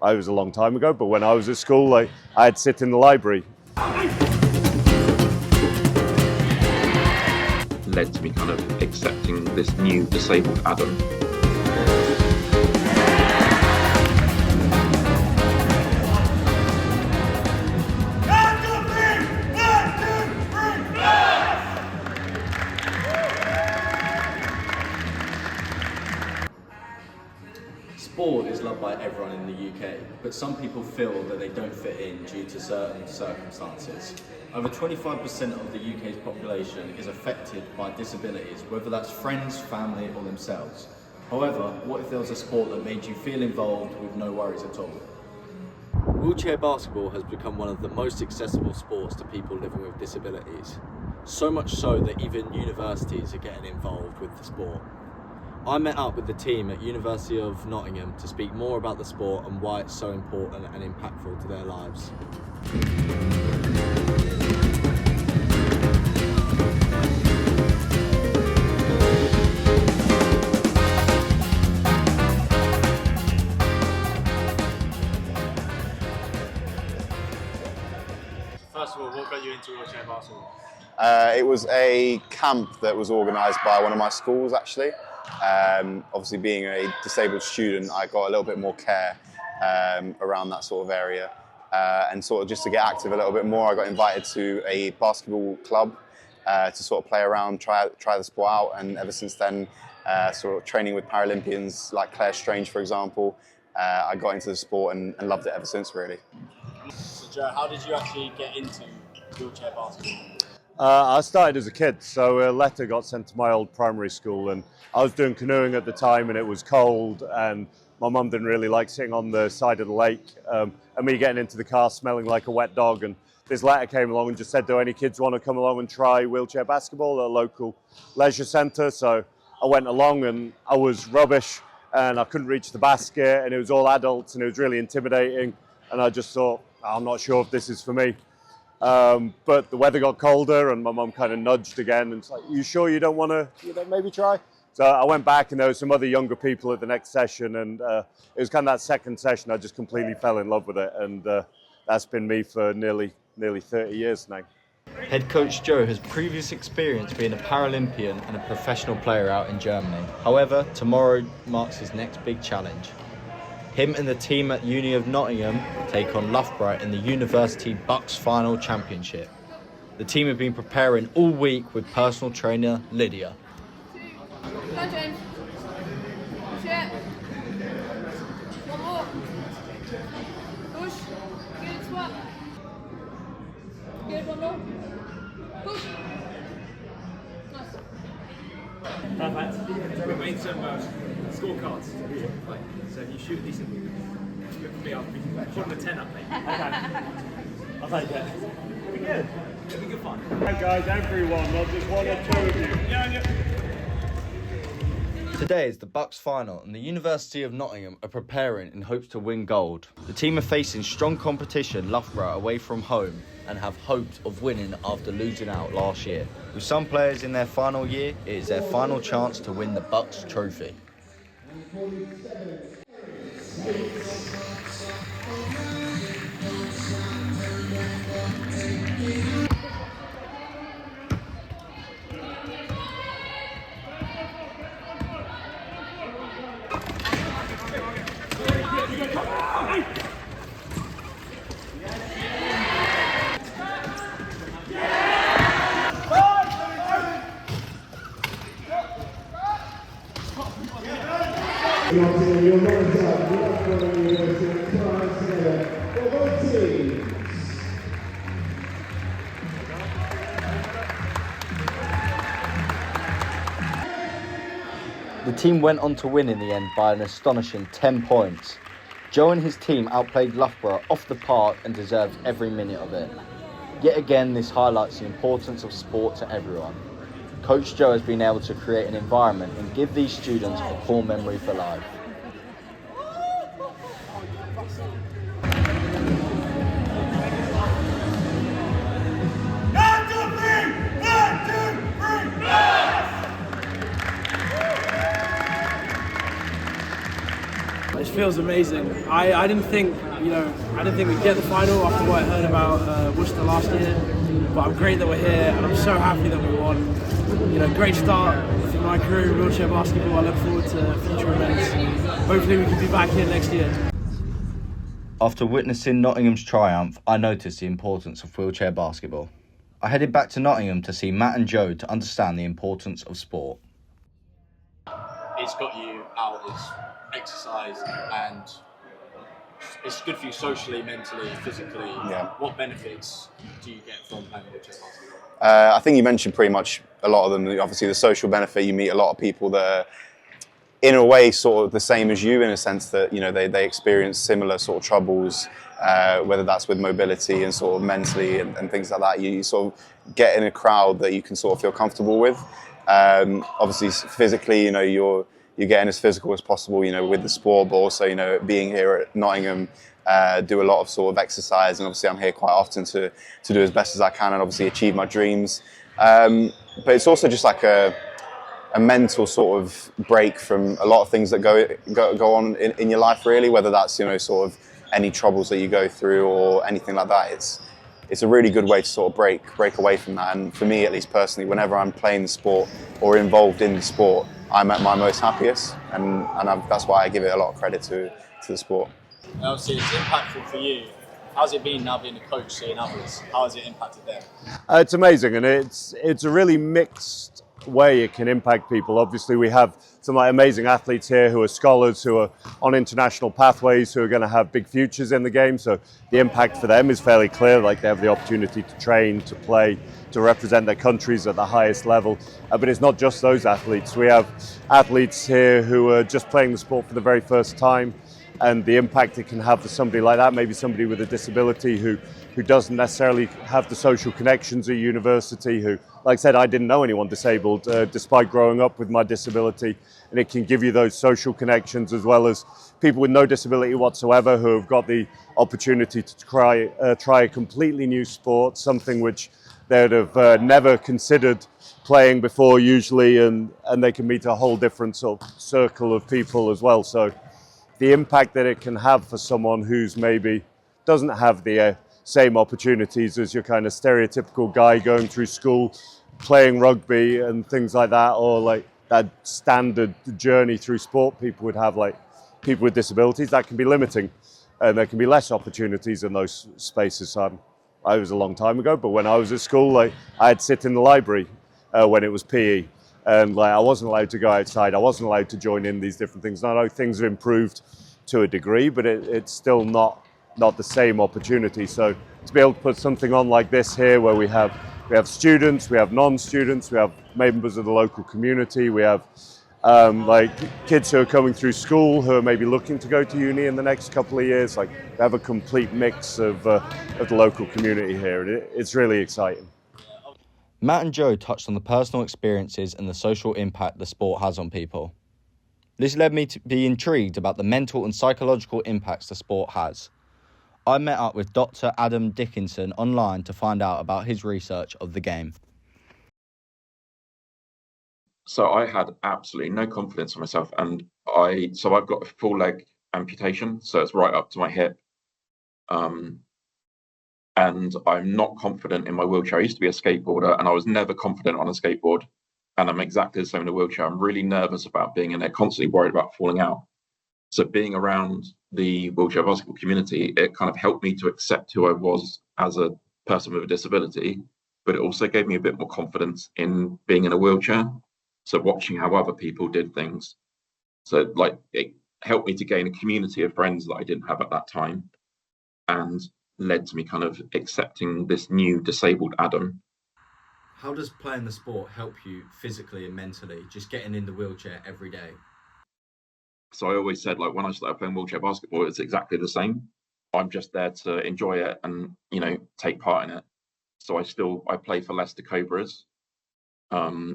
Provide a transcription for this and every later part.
I was a long time ago, but when I was at school, I'd sit in the library. Led to me kind of accepting this new disabled Adam. Sport is loved by everyone in the UK, but some people feel that they don't fit in due to certain circumstances. Over 25% of the UK's population is affected by disabilities, whether that's friends, family or themselves. However, what if there was a sport that made you feel involved with no worries at all? Wheelchair basketball has become one of the most accessible sports to people living with disabilities. So much so that even universities are getting involved with the sport. I met up with the team at University of Nottingham to speak more about the sport and why it's so important and impactful to their lives. First of all, what got you into wheelchair basketball? It was a camp that was organised by one of my schools, actually. Obviously, being a disabled student, I got a little bit more care around that sort of area. And sort of just to get active a little bit more, I got invited to a basketball club to sort of play around, try the sport out. And ever since then, sort of training with Paralympians like Claire Strange, for example, I got into the sport and loved it ever since, really. So Joe, how did you actually get into wheelchair basketball? I started as a kid, so a letter got sent to my old primary school, and I was doing canoeing at the time, and it was cold, and my mum didn't really like sitting on the side of the lake, and me getting into the car smelling like a wet dog. And this letter came along and just said, do any kids want to come along and try wheelchair basketball at a local leisure centre? So I went along, and I was rubbish, and I couldn't reach the basket, and it was all adults, and it was really intimidating, and I just thought, I'm not sure if this is for me. But the weather got colder, and my mum kind of nudged again, and it's like, you sure you don't want to maybe try? So I went back, and there were some other younger people at the next session, and it was kind of that second session I just completely fell in love with it, and that's been me for nearly 30 years now. Head coach Joe has previous experience being a Paralympian and a professional player out in Germany. However, tomorrow marks his next big challenge. Him and the team at Uni of Nottingham take on Loughborough in the University Bucks Final Championship. The team have been preparing all week with personal trainer Lydia. Come on, James. Push it. One more. Push. Good swap. Good, one more. Push. Nice. Perfect. We made some scorecards. So if you shoot decently, look for me, I'll be putting a 10 up, mate. Okay. I'll take it. It'll be good. It'll be good fun. Hey guys, everyone, not just one or two of you. Yeah. Today is the Bucks final, and the University of Nottingham are preparing in hopes to win gold. The team are facing strong competition, Loughborough, away from home, and have hopes of winning after losing out last year. With some players in their final year, it is their final chance to win the Bucks trophy. The team went on to win in the end by an astonishing 10 points. Joe and his team outplayed Loughborough off the park and deserved every minute of it. Yet again, this highlights the importance of sport to everyone. Coach Joe has been able to create an environment and give these students a core memory for life. I just feels amazing. I didn't think, I didn't think we'd get the final after what I heard about Worcester last year. But I'm great that we're here, and I'm so happy that we won. Great start for my career in wheelchair basketball. I look forward to future events. Hopefully we can be back here next year. After witnessing Nottingham's triumph, I noticed the importance of wheelchair basketball. I headed back to Nottingham to see Matt and Joe to understand the importance of sport. It's got you out, it's exercise, and it's good for you socially, mentally, physically. Yeah. What benefits do you get from playing wheelchair basketball? I think you mentioned pretty much a lot of them. Obviously, the social benefit, you meet a lot of people that are, in a way, sort of the same as you, in a sense that they experience similar sort of troubles, whether that's with mobility and sort of mentally and things like that. You sort of get in a crowd that you can sort of feel comfortable with. Obviously, physically, you're getting as physical as possible, with the sport, but also, being here at Nottingham, do a lot of sort of exercise, and obviously I'm here quite often to do as best as I can and obviously achieve my dreams. But it's also just like a mental sort of break from a lot of things that go on in your life, really, whether that's sort of any troubles that you go through or anything like that. It's a really good way to sort of break away from that. And for me, at least personally, whenever I'm playing the sport or involved in the sport, I'm at my most happiest, and that's why I give it a lot of credit to the sport. And obviously, it's impactful for you. How's it been now being a coach, seeing others? How has it impacted them? It's amazing, and it's a really mixed way it can impact people. Obviously, we have some amazing athletes here who are scholars, who are on international pathways, who are going to have big futures in the game. So the impact for them is fairly clear. Like, they have the opportunity to train, to play, to represent their countries at the highest level. But it's not just those athletes. We have athletes here who are just playing the sport for the very first time, and the impact it can have for somebody like that, maybe somebody with a disability who doesn't necessarily have the social connections at university, who, like I said, I didn't know anyone disabled despite growing up with my disability, and it can give you those social connections, as well as people with no disability whatsoever who have got the opportunity to try a completely new sport, something which they'd have never considered playing before usually, and they can meet a whole different sort of circle of people as well. So the impact that it can have for someone who's maybe doesn't have the same opportunities as your kind of stereotypical guy going through school, playing rugby and things like that, or like that standard journey through sport people would have, like people with disabilities, that can be limiting, and there can be less opportunities in those spaces. I was a long time ago, but when I was at school, I'd sit in the library when it was PE. And I wasn't allowed to go outside. I wasn't allowed to join in these different things. I know things have improved to a degree, but it's still not the same opportunity. So to be able to put something on like this here, where we have students, we have non-students, we have members of the local community, we have kids who are coming through school who are maybe looking to go to uni in the next couple of years. They have a complete mix of the local community here. It's really exciting. Matt and Joe touched on the personal experiences and the social impact the sport has on people. This led me to be intrigued about the mental and psychological impacts the sport has. I met up with Dr. Adam Dickinson online to find out about his research of the game. So I had absolutely no confidence in myself, and I've got a full leg amputation, so it's right up to my hip. And I'm not confident in my wheelchair. I used to be a skateboarder, and I was never confident on a skateboard. And I'm exactly the same in a wheelchair. I'm really nervous about being in there, constantly worried about falling out. So being around the wheelchair basketball community, it kind of helped me to accept who I was as a person with a disability, but it also gave me a bit more confidence in being in a wheelchair. So watching how other people did things. So it helped me to gain a community of friends that I didn't have at that time, and led to me kind of accepting this new disabled Adam. How does playing the sport help you physically and mentally, just getting in the wheelchair every day? So I always said, when I started playing wheelchair basketball, it's exactly the same. I'm just there to enjoy it and, take part in it. So I play for Leicester Cobras.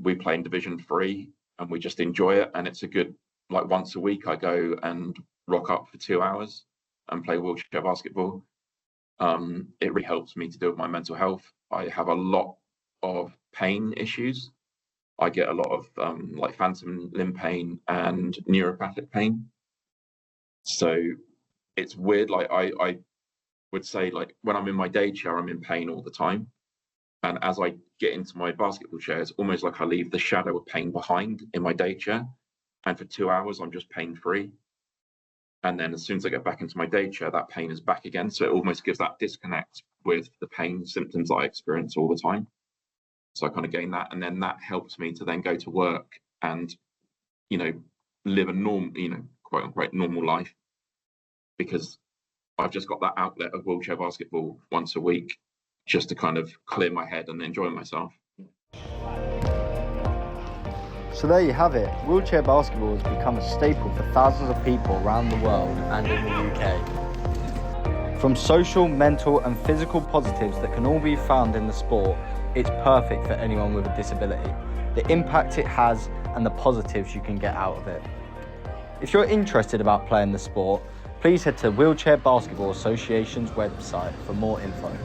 We play in Division 3, and we just enjoy it. And it's a good, once a week I go and rock up for 2 hours and play wheelchair basketball. It really helps me to deal with my mental health. I have a lot of pain issues. I get a lot of phantom limb pain and neuropathic pain. So it's weird. Like I would say, like when I'm in my day chair, I'm in pain all the time. And as I get into my basketball chair, it's almost like I leave the shadow of pain behind in my day chair. And for 2 hours, I'm just pain free. And then as soon as I get back into my day chair, that pain is back again. So it almost gives that disconnect with the pain symptoms that I experience all the time. So I kind of gain that. And then that helps me to then go to work and, live a normal, quote unquote, normal life. Because I've just got that outlet of wheelchair basketball once a week just to kind of clear my head and enjoy myself. So there you have it. Wheelchair basketball has become a staple for thousands of people around the world and in the UK. From social, mental and physical positives that can all be found in the sport, it's perfect for anyone with a disability. The impact it has and the positives you can get out of it. If you're interested about playing the sport, please head to Wheelchair Basketball Association's website for more info.